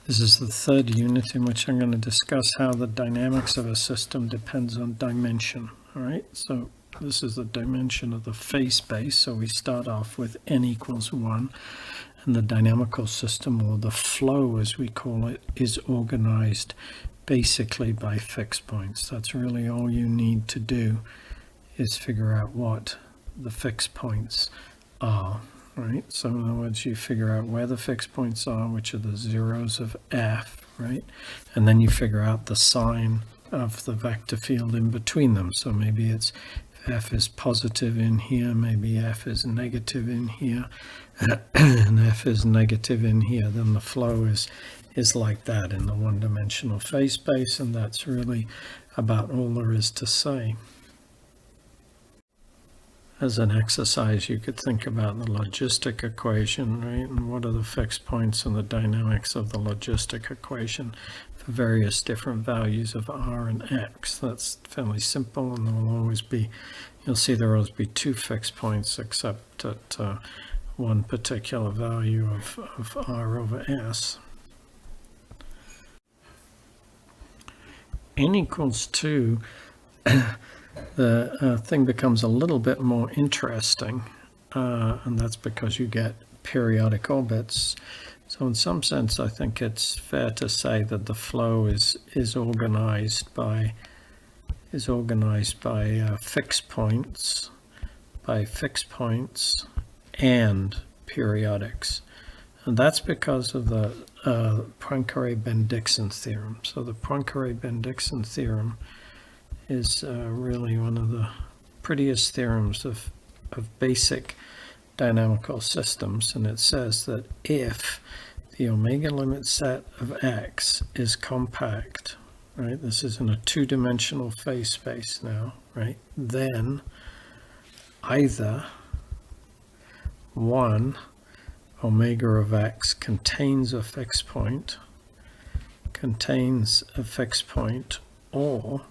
This is the third unit in which I'm going to discuss how the dynamics of a system depends on dimension. All right, so this is the dimension of the phase space. So we start off with n equals 1, and the dynamical system, or the flow as we call it, is organized basically by fixed points. That's really all you need to do, is figure out what the fixed points are. Right, so in other words, you figure out where the fixed points are, which are the zeros of f, right? And then you figure out the sign of the vector field in between them. So maybe it's f is positive in here, maybe f is negative in here, and f is negative in here. Then the flow is like that in the one-dimensional phase space, and that's really about all there is to say. As an exercise, you could think about the logistic equation, right? And what are the fixed points and the dynamics of the logistic equation for various different values of r and x. That's fairly simple, and there will always be, you'll see there will always be two fixed points except at one particular value of r over s. N equals 2. The thing becomes a little bit more interesting, and that's because you get periodic orbits. So in some sense, I think it's fair to say that the flow is organized by fixed points, and periodics, and that's because of the Poincaré-Bendixson theorem. So the Poincaré-Bendixson theorem is really one of the prettiest theorems of basic dynamical systems, and it says that if the omega limit set of x is compact, right, this is in a two-dimensional phase space now, right, then either 1 omega of x contains a fixed point, or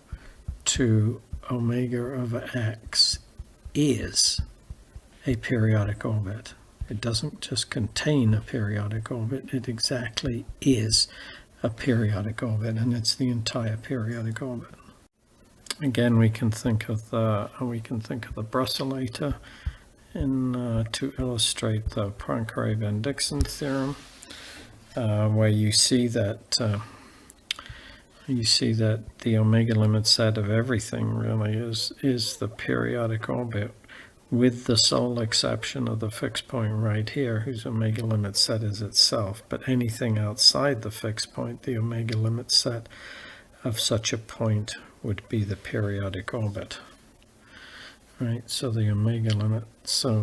2 omega over x is a periodic orbit. It doesn't just contain a periodic orbit, it exactly is a periodic orbit, and it's the entire periodic orbit. Again, we can think of the brusselator in to illustrate the Poincaré-Bendixson theorem, where you see that the omega limit set of everything really is the periodic orbit, with the sole exception of the fixed point right here, whose omega limit set is itself. But anything outside the fixed point, the omega limit set of such a point would be the periodic orbit. Right, so the omega limit set,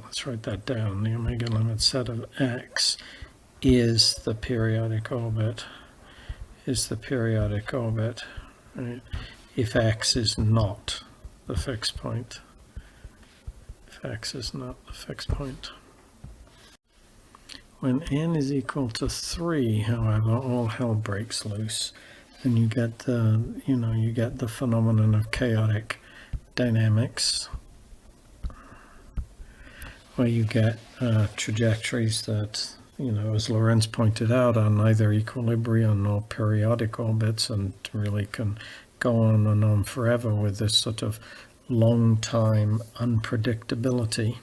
let's write that down, the omega limit set of x is the periodic orbit, right, if x is not the fixed point. When n is equal to 3, however, all hell breaks loose, and you get the phenomenon of chaotic dynamics, where you get trajectories that, as Lorentz pointed out, are neither equilibrium nor periodic orbits, and really can go on and on forever with this sort of long time unpredictability.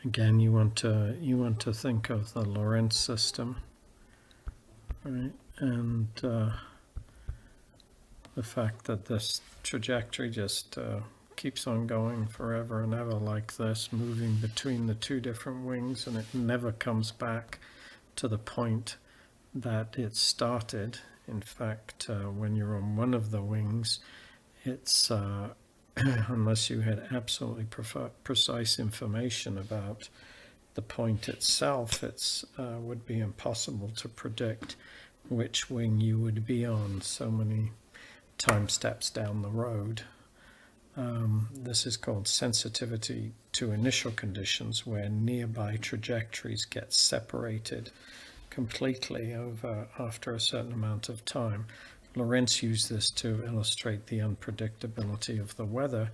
Again, you want to think of the Lorentz system, right? And the fact that this trajectory just keeps on going forever and ever like this, moving between the two different wings, and it never comes back to the point that it started. In fact, when you're on one of the wings, it's unless you had absolutely precise information about the point itself, it's would be impossible to predict which wing you would be on so many time steps down the road. This is called sensitivity to initial conditions, where nearby trajectories get separated completely after a certain amount of time. Lorentz used this to illustrate the unpredictability of the weather,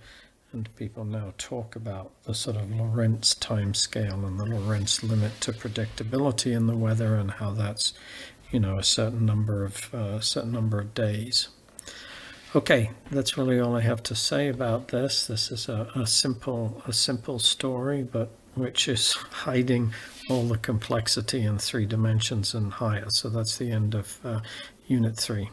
and people now talk about the sort of Lorentz time scale and the Lorentz limit to predictability in the weather, and how that's, a certain number of days. Okay, that's really all I have to say about this. This is a simple story, but which is hiding all the complexity in 3 dimensions and higher. So that's the end of Unit 3.